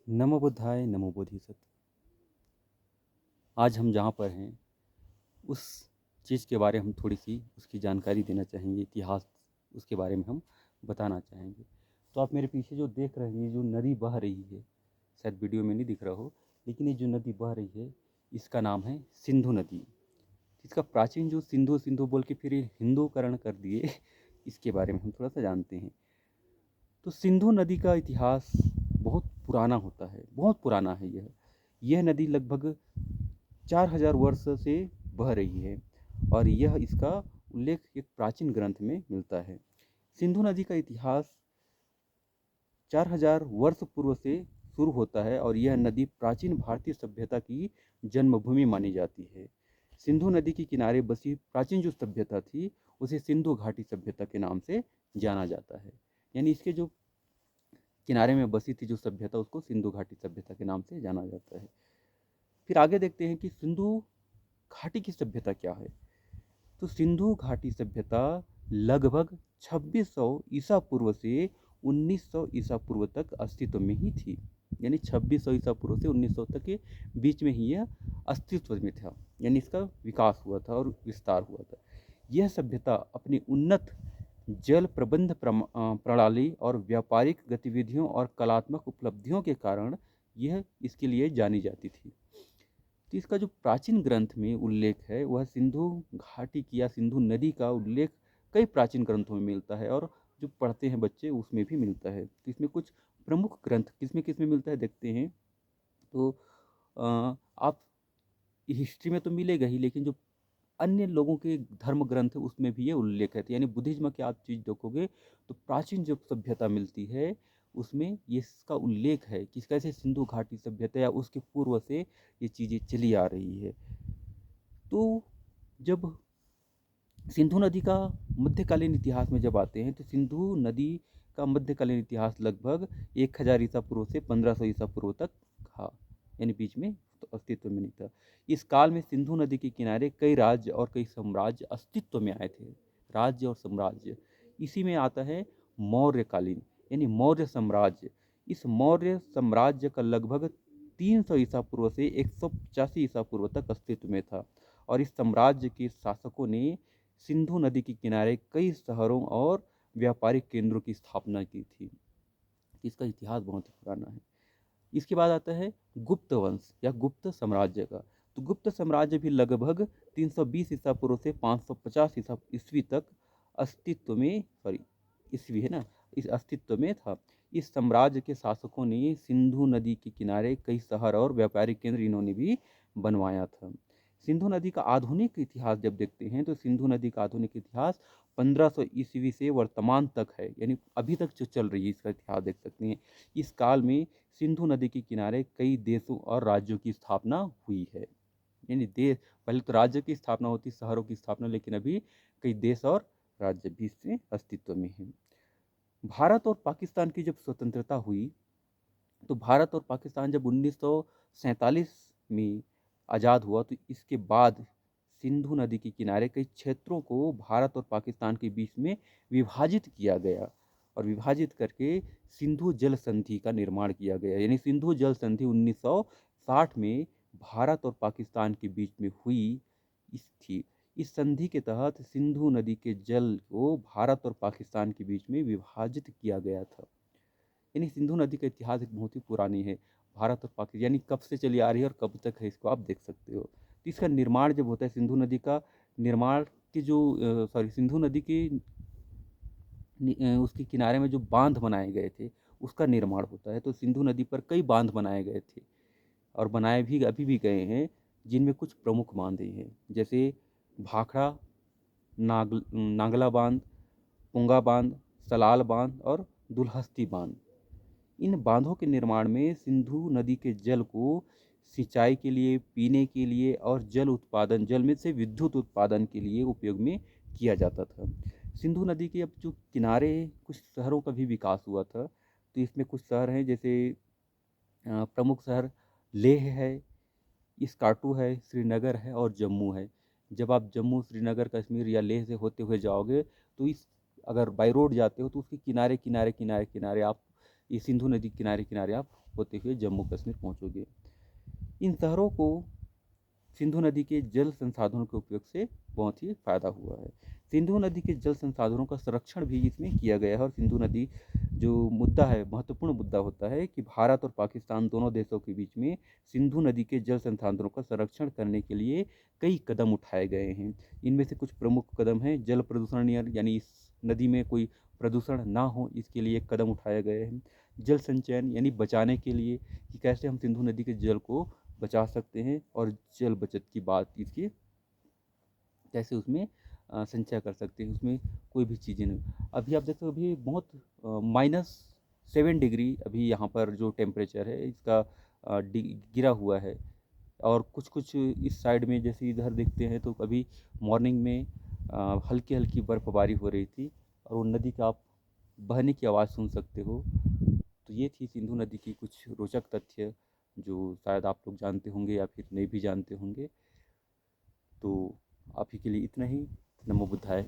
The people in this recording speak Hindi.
नमो बुद्धाय नमो बोधिसत्व। आज हम जहाँ पर हैं उस चीज़ के बारे में हम थोड़ी सी उसकी जानकारी देना चाहेंगे, इतिहास उसके बारे में हम बताना चाहेंगे। तो आप मेरे पीछे जो देख रहे हैं, जो नदी बह रही है, शायद वीडियो में नहीं दिख रहा हो, लेकिन ये जो नदी बह रही है इसका नाम है सिंधु नदी। इसका प्राचीन जो सिंधु सिंधु बोल के फिर ये हिंदूकरण कर दिए इसके बारे में हम थोड़ा सा जानते हैं। तो सिंधु नदी का इतिहास बहुत पुराना होता है, बहुत पुराना है। यह नदी लगभग 4000 वर्ष से बह रही है और यह इसका उल्लेख एक प्राचीन ग्रंथ में मिलता है। सिंधु नदी का इतिहास 4000 वर्ष पूर्व से शुरू होता है और यह नदी प्राचीन भारतीय सभ्यता की जन्मभूमि मानी जाती है। सिंधु नदी के किनारे बसी प्राचीन जो सभ्यता थी उसे सिंधु घाटी सभ्यता के नाम से जाना जाता है। यानी इसके जो किनारे में बसी थी जो सभ्यता उसको सिंधु घाटी सभ्यता के नाम से जाना जाता है। फिर आगे देखते हैं कि सिंधु घाटी की सभ्यता क्या है। तो सिंधु घाटी सभ्यता लगभग 2600 ईसा पूर्व से 1900 ईसा पूर्व तक अस्तित्व में ही थी। यानी 2600 ईसा पूर्व से 1900 तक के बीच में ही यह अस्तित्व में था, यानी इसका विकास हुआ था और विस्तार हुआ था। यह सभ्यता अपनी उन्नत जल प्रबंध प्रणाली और व्यापारिक गतिविधियों और कलात्मक उपलब्धियों के कारण यह इसके लिए जानी जाती थी। तो इसका जो प्राचीन ग्रंथ में उल्लेख है वह सिंधु घाटी की या सिंधु नदी का उल्लेख कई प्राचीन ग्रंथों में मिलता है और जो पढ़ते हैं बच्चे उसमें भी मिलता है। तो इसमें कुछ प्रमुख ग्रंथ किसमें किसमें मिलता है देखते हैं। तो आप हिस्ट्री में तो मिलेगा ही, लेकिन जो अन्य लोगों के धर्म ग्रंथ है उसमें भी ये उल्लेख है। तो यानी बुद्धिज्म की आप चीज़ देखोगे तो प्राचीन जो सभ्यता मिलती है उसमें ये इसका उल्लेख है कि कैसे सिंधु घाटी सभ्यता या उसके पूर्व से ये चीज़ें चली आ रही है। तो जब सिंधु नदी का मध्यकालीन इतिहास में जब आते हैं तो सिंधु नदी का मध्यकालीन इतिहास लगभग 1000 ईसा पूर्व से 1500 ईसा पूर्व तक था, यानी बीच में तो अस्तित्व में नहीं था। इस काल में सिंधु नदी के किनारे कई राज्य और कई साम्राज्य अस्तित्व में आए थे। राज्य और साम्राज्य इसी में आता है मौर्यकालीन, यानी मौर्य साम्राज्य। इस मौर्य साम्राज्य का लगभग 300 ईसा पूर्व से 185 ईसा पूर्व तक अस्तित्व में था और इस साम्राज्य के शासकों ने सिंधु नदी के किनारे कई शहरों और व्यापारिक केंद्रों की स्थापना की थी। इसका इतिहास बहुत ही पुराना है। इसके बाद आता है गुप्त वंश या गुप्त साम्राज्य का। तो गुप्त साम्राज्य भी लगभग 320 ईसा पूर्व से 550 ईसा ईस्वी तक अस्तित्व में, सॉरी ईस्वी है ना, इस अस्तित्व में था। इस साम्राज्य के शासकों ने सिंधु नदी के किनारे कई शहर और व्यापारिक केंद्र इन्होंने भी बनवाया था। सिंधु नदी का आधुनिक इतिहास जब देखते हैं तो सिंधु नदी का आधुनिक इतिहास 1500 ईस्वी से वर्तमान तक है, यानी अभी तक जो चल रही है इसका इतिहास देख सकते हैं। इस काल में सिंधु नदी के किनारे कई देशों और राज्यों की स्थापना हुई है। यानी देश, पहले तो राज्य की स्थापना होती, शहरों की स्थापना, लेकिन अभी कई देश और राज्य भी इसमें अस्तित्व में हैं। भारत और पाकिस्तान की जब स्वतंत्रता हुई तो भारत और पाकिस्तान जब 1947 में आज़ाद हुआ तो इसके बाद सिंधु नदी के किनारे कई क्षेत्रों को भारत और पाकिस्तान के बीच में विभाजित किया गया और विभाजित करके सिंधु जल संधि का निर्माण किया गया। यानी सिंधु जल संधि 1960 में भारत और पाकिस्तान के बीच में हुई थी। इस संधि के तहत सिंधु नदी के जल को भारत और पाकिस्तान के बीच में विभाजित किया गया था। यानी सिंधु नदी का इतिहास एक बहुत ही पुरानी है। भारत और पाकिस्तान यानी कब से चली आ रही है और कब तक है इसको आप देख सकते हो। तो इसका निर्माण जब होता है सिंधु नदी का निर्माण के जो सॉरी सिंधु नदी के उसके किनारे में जो बांध बनाए गए थे उसका निर्माण होता है। तो सिंधु नदी पर कई बांध बनाए गए थे और बनाए भी अभी भी गए हैं, जिनमें कुछ प्रमुख बांध हैं जैसे भाखड़ा, नागला बांध, पुंगा बांध, सलाल बांध और दुलहस्ती बांध। इन बांधों के निर्माण में सिंधु नदी के जल को सिंचाई के लिए, पीने के लिए और जल उत्पादन, जल में से विद्युत उत्पादन के लिए उपयोग में किया जाता था। सिंधु नदी के अब जो किनारे कुछ शहरों का भी विकास हुआ था। तो इसमें कुछ शहर हैं जैसे प्रमुख शहर लेह है, इस्काटू है, श्रीनगर है और जम्मू है। जब आप जम्मू, श्रीनगर, कश्मीर या लेह से होते हुए जाओगे तो इस अगर बाई रोड जाते हो तो उसके किनारे किनारे किनारे किनारे आप ये सिंधु नदी के किनारे किनारे आप होते हुए जम्मू कश्मीर पहुंचोगे। इन शहरों को सिंधु नदी के जल संसाधनों के उपयोग से बहुत ही फायदा हुआ है। सिंधु नदी के जल संसाधनों का संरक्षण भी इसमें किया गया है। और सिंधु नदी जो मुद्दा है, महत्वपूर्ण मुद्दा होता है कि भारत और पाकिस्तान दोनों देशों के बीच में सिंधु नदी के जल संसाधनों का संरक्षण करने के लिए कई कदम उठाए गए हैं। इनमें से कुछ प्रमुख कदम हैं, जल प्रदूषण नियंत्रण, यानी इस नदी में कोई प्रदूषण ना हो इसके लिए कदम उठाए गए हैं। जल संचयन यानी बचाने के लिए कि कैसे हम सिंधु नदी के जल को बचा सकते हैं, और जल बचत की बात इसकी कैसे उसमें संचय कर सकते हैं, उसमें कोई भी चीज़ें नहीं। अभी आप देखो, अभी बहुत -7 डिग्री अभी यहाँ पर जो टेम्परेचर है इसका गिरा हुआ है। और कुछ कुछ इस साइड में जैसे इधर देखते हैं तो अभी मॉर्निंग में हल्की हल्की बर्फबारी हो रही थी, और वो नदी का आप बहने की आवाज़ सुन सकते हो। तो ये थी सिंधु नदी की कुछ रोचक तथ्य जो शायद आप लोग जानते होंगे या फिर नहीं भी जानते होंगे। तो आप ही के लिए इतना ही। नमो बुद्धाय।